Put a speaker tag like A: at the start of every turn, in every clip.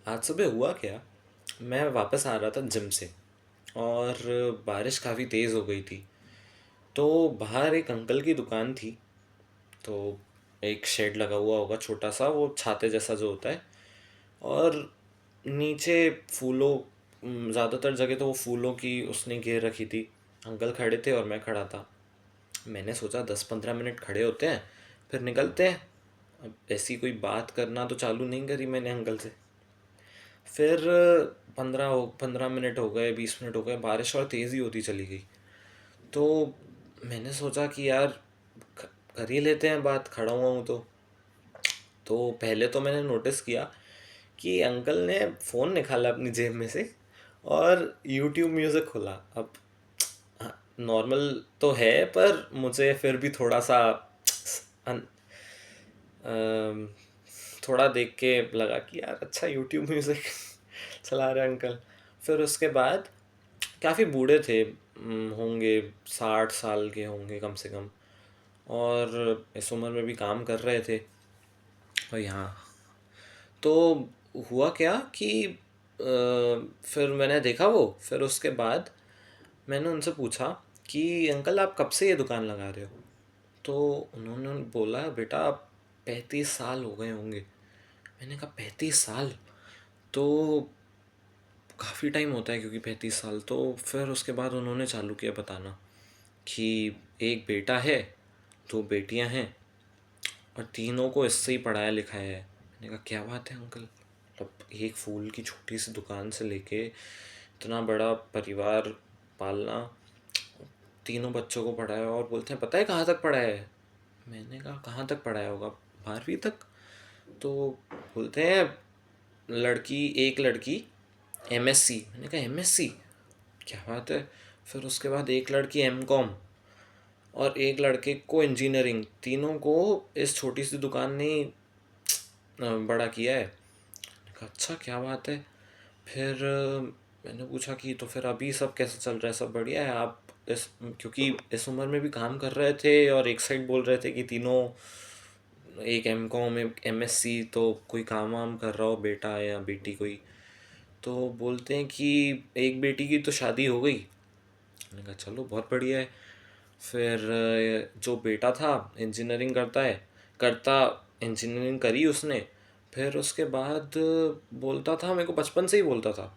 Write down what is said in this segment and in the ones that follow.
A: आज सुबह हुआ क्या। मैं वापस आ रहा था जिम से और बारिश काफ़ी तेज़ हो गई थी। तो बाहर एक अंकल की दुकान थी। तो एक शेड लगा हुआ होगा छोटा सा, वो छाते जैसा जो होता है। और नीचे फूलों ज़्यादातर जगह तो वो फूलों की उसने घेर रखी थी। अंकल खड़े थे और मैं खड़ा था। मैंने सोचा 10-15 मिनट खड़े होते हैं, फिर निकलते हैं। अब ऐसी कोई बात करना तो चालू नहीं करी मैंने अंकल से। फिर 15 मिनट हो गए, 20 मिनट हो गए, बारिश और तेज़ी होती चली गई। तो मैंने सोचा कि यार ख- कर ही लेते हैं बात, खड़ा हुआ हूँ तो पहले तो मैंने नोटिस किया कि अंकल ने फ़ोन निकाला अपनी जेब में से और यूट्यूब म्यूज़िक खोला। अब नॉर्मल तो है, पर मुझे फिर भी थोड़ा सा अन- अम, थोड़ा देख के लगा कि यार अच्छा यूट्यूब म्यूज़िक चला रहे हैं अंकल। फिर उसके बाद काफ़ी बूढ़े थे, होंगे 60 साल के होंगे कम से कम। और इस उम्र में भी काम कर रहे थे। और यहाँ तो हुआ क्या कि फिर मैंने देखा वो, फिर उसके बाद मैंने उनसे पूछा कि अंकल आप कब से ये दुकान लगा रहे हो। तो उन्होंने बोला बेटा 35 साल हो गए होंगे। मैंने कहा 35 साल तो काफ़ी टाइम होता है, क्योंकि 35 साल तो। फिर उसके बाद उन्होंने चालू किया बताना कि एक बेटा है, दो बेटियां हैं, और तीनों को इससे ही पढ़ाया लिखाया है। मैंने कहा क्या बात है अंकल, मतलब एक फूल की छोटी सी दुकान से लेके इतना बड़ा परिवार पालना, तीनों बच्चों को पढ़ाया, और बोलते हैं पता है कहाँ तक पढ़ाया है। मैंने कहा कहाँ तक पढ़ाया होगा, 12वीं तक। तो बोलते हैं लड़की, एक लड़की एमएससी। मैंने कहा एमएससी, क्या बात है। फिर उसके बाद एक लड़की एमकॉम और एक लड़के को इंजीनियरिंग, तीनों को इस छोटी सी दुकान ने बड़ा किया है। मैंने कहा अच्छा क्या बात है। फिर मैंने पूछा कि तो फिर अभी सब कैसे चल रहा है, सब बढ़िया है। आप इस, क्योंकि इस उम्र में भी काम कर रहे थे और एक साइड बोल रहे थे कि तीनों, एक एमकॉम एक एमएससी, तो कोई काम वाम कर रहा हो बेटा या बेटी कोई। तो बोलते हैं कि एक बेटी की तो शादी हो गई। मैंने कहा चलो बहुत बढ़िया है। फिर जो बेटा था इंजीनियरिंग करता है, करता इंजीनियरिंग करी उसने। फिर उसके बाद बोलता था, मेरे को बचपन से ही बोलता था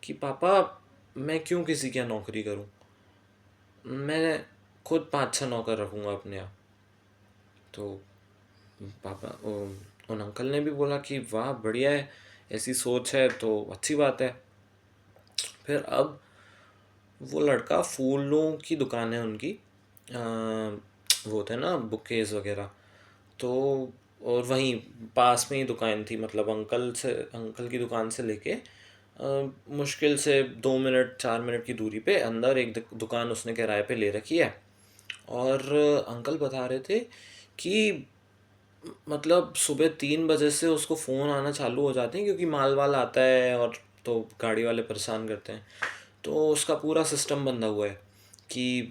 A: कि पापा मैं क्यों किसी की यहाँ नौकरी करूँ, मैं खुद 5-6 नौकर रखूँगा अपने यहाँ। तो पापा उन अंकल ने भी बोला कि वाह बढ़िया है, ऐसी सोच है तो अच्छी बात है। फिर अब वो लड़का, फूलों की दुकान है उनकी, वो होते हैं ना बुकेज वगैरह। तो और वहीं पास में ही दुकान थी, मतलब अंकल की दुकान से लेके मुश्किल से 2 मिनट 4 मिनट की दूरी पे अंदर एक दुकान उसने किराए पे ले रखी है। और अंकल बता रहे थे कि मतलब सुबह 3 बजे से उसको फ़ोन आना चालू हो जाते हैं, क्योंकि माल वाल आता है और तो गाड़ी वाले परेशान करते हैं। तो उसका पूरा सिस्टम बंधा हुआ है कि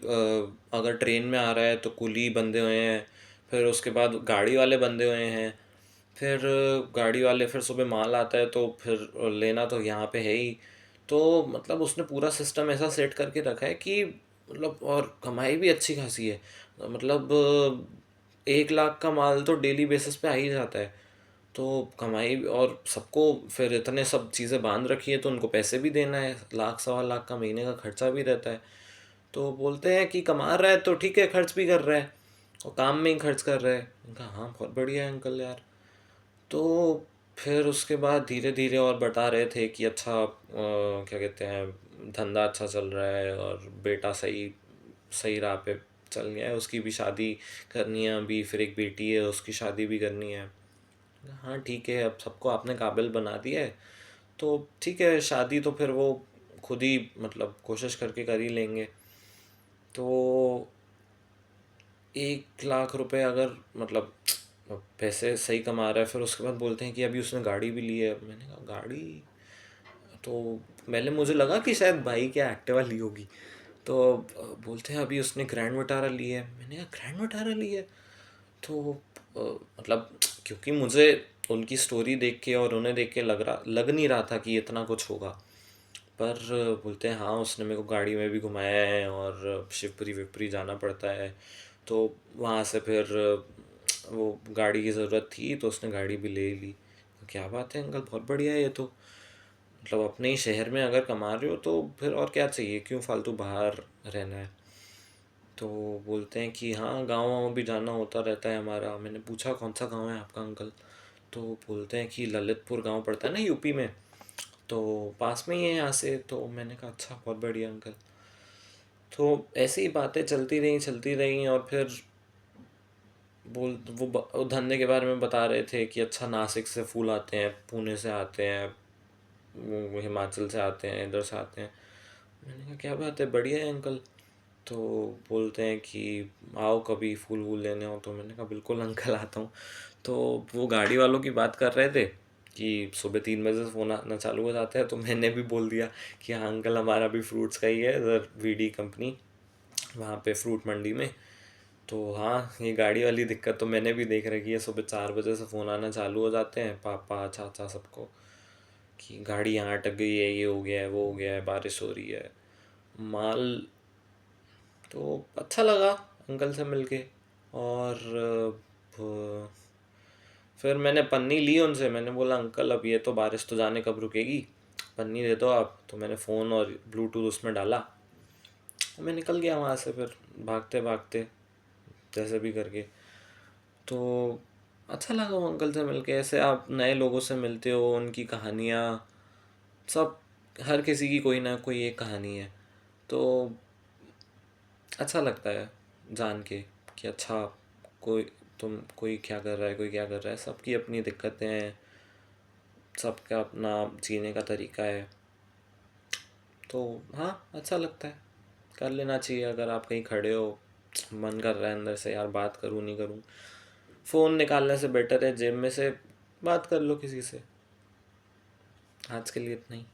A: अगर ट्रेन में आ रहा है तो कुली बंधे हुए हैं, फिर उसके बाद गाड़ी वाले बंधे हुए हैं, फिर गाड़ी वाले, फिर सुबह माल आता है तो फिर लेना तो यहाँ पे है ही। तो मतलब उसने पूरा सिस्टम ऐसा सेट करके रखा है कि मतलब, और कमाई भी अच्छी खासी है। मतलब 1 लाख का माल तो डेली बेसिस पे आ ही जाता है। तो कमाई और सबको फिर इतने सब चीज़ें बांध रखी है तो उनको पैसे भी देना है, 1 लाख 1.25 लाख का महीने का खर्चा भी रहता है। तो बोलते हैं कि कमा रहा है तो ठीक है, खर्च भी कर रहा है और काम में ही खर्च कर रहा है। उनका हाँ बहुत बढ़िया है अंकल यार। तो फिर उसके बाद धीरे धीरे और बता रहे थे कि अच्छा क्या कहते हैं, धंधा अच्छा चल रहा है और बेटा सही सही राह पे चल गया है, उसकी भी शादी करनी है अभी, फिर एक बेटी है उसकी शादी भी करनी है। हाँ ठीक है, अब सबको आपने काबिल बना दिया है तो ठीक है, शादी तो फिर वो खुद ही मतलब कोशिश करके कर ही लेंगे। तो 1 लाख रुपए अगर मतलब पैसे सही कमा रहा है, फिर उसके बाद बोलते हैं कि अभी उसने गाड़ी भी ली है। मैंने कहा गाड़ी, तो पहले मुझे लगा कि शायद बाइक या एक्टिवा ली होगी। तो बोलते हैं अभी उसने ग्रैंड विटारा ली है। मैंने कहा ग्रैंड विटारा ली है। तो मतलब क्योंकि मुझे उनकी स्टोरी देख के और उन्हें देख के लग नहीं रहा था कि इतना कुछ होगा। पर बोलते हैं हाँ, उसने मेरे को गाड़ी में भी घुमाया है और शिवपुरी विपरी जाना पड़ता है। तो वहाँ से फिर वो गाड़ी की ज़रूरत थी तो उसने गाड़ी भी ले ली। तो क्या बात है अंकल, बहुत बढ़िया है ये तो। मतलब अपने ही शहर में अगर कमा रहे हो तो फिर और क्या चाहिए, क्यों फालतू बाहर रहना है। तो बोलते हैं कि हाँ, गाँव वाँव भी जाना होता रहता है हमारा। मैंने पूछा कौन सा गाँव है आपका अंकल। तो बोलते हैं कि ललितपुर गांव पड़ता है ना यूपी में, तो पास में ही है यहाँ से। तो मैंने कहा अच्छा, बहुत बढ़िया अंकल। तो ऐसी ही बातें चलती रही और फिर वो धंधे के बारे में बता रहे थे कि अच्छा, नासिक से फूल आते हैं, पुणे से आते हैं, वो हिमाचल से आते हैं, इधर से आते हैं। मैंने कहा क्या बात है, बढ़िया है अंकल। तो बोलते हैं कि आओ कभी फूल वूल लेने हो। तो मैंने कहा बिल्कुल अंकल, आता हूँ। तो वो गाड़ी वालों की बात कर रहे थे कि सुबह 3 बजे से फ़ोन आना चालू हो जाता है। तो मैंने भी बोल दिया कि हाँ अंकल, हमारा भी फ्रूट्स का ही है इधर, वीडी कंपनी, वहाँ पे फ्रूट मंडी में। तो हाँ, ये गाड़ी वाली दिक्कत तो मैंने भी देख रखी है। सुबह 4 बजे से फ़ोन आना चालू हो जाते हैं पापा चाचा सबको कि गाड़ी यहाँ अटक गई है, ये हो गया है, वो हो गया है, बारिश हो रही है, माल। तो अच्छा लगा अंकल से मिलके। और फिर मैंने पन्नी ली उनसे। मैंने बोला अंकल, अब ये तो बारिश तो जाने कब रुकेगी, पन्नी दे दो आप। तो मैंने फ़ोन और ब्लूटूथ उसमें डाला, मैं निकल गया वहाँ से फिर, भागते भागते, जैसे भी करके। तो अच्छा लगा वो अंकल से मिलके। ऐसे आप नए लोगों से मिलते हो, उनकी कहानियाँ सब, हर किसी की कोई ना कोई एक कहानी है। तो अच्छा लगता है जान के कि अच्छा, कोई कोई क्या कर रहा है, कोई क्या कर रहा है, सबकी अपनी दिक्कतें हैं, सबका अपना जीने का तरीका है। तो हाँ, अच्छा लगता है, कर लेना चाहिए। अगर आप कहीं खड़े हो, मन कर रहा है अंदर से यार बात करूँ नहीं करूँ, फ़ोन निकालने से बेटर है जेब में से बात कर लो किसी से। आज के लिए इतना ही।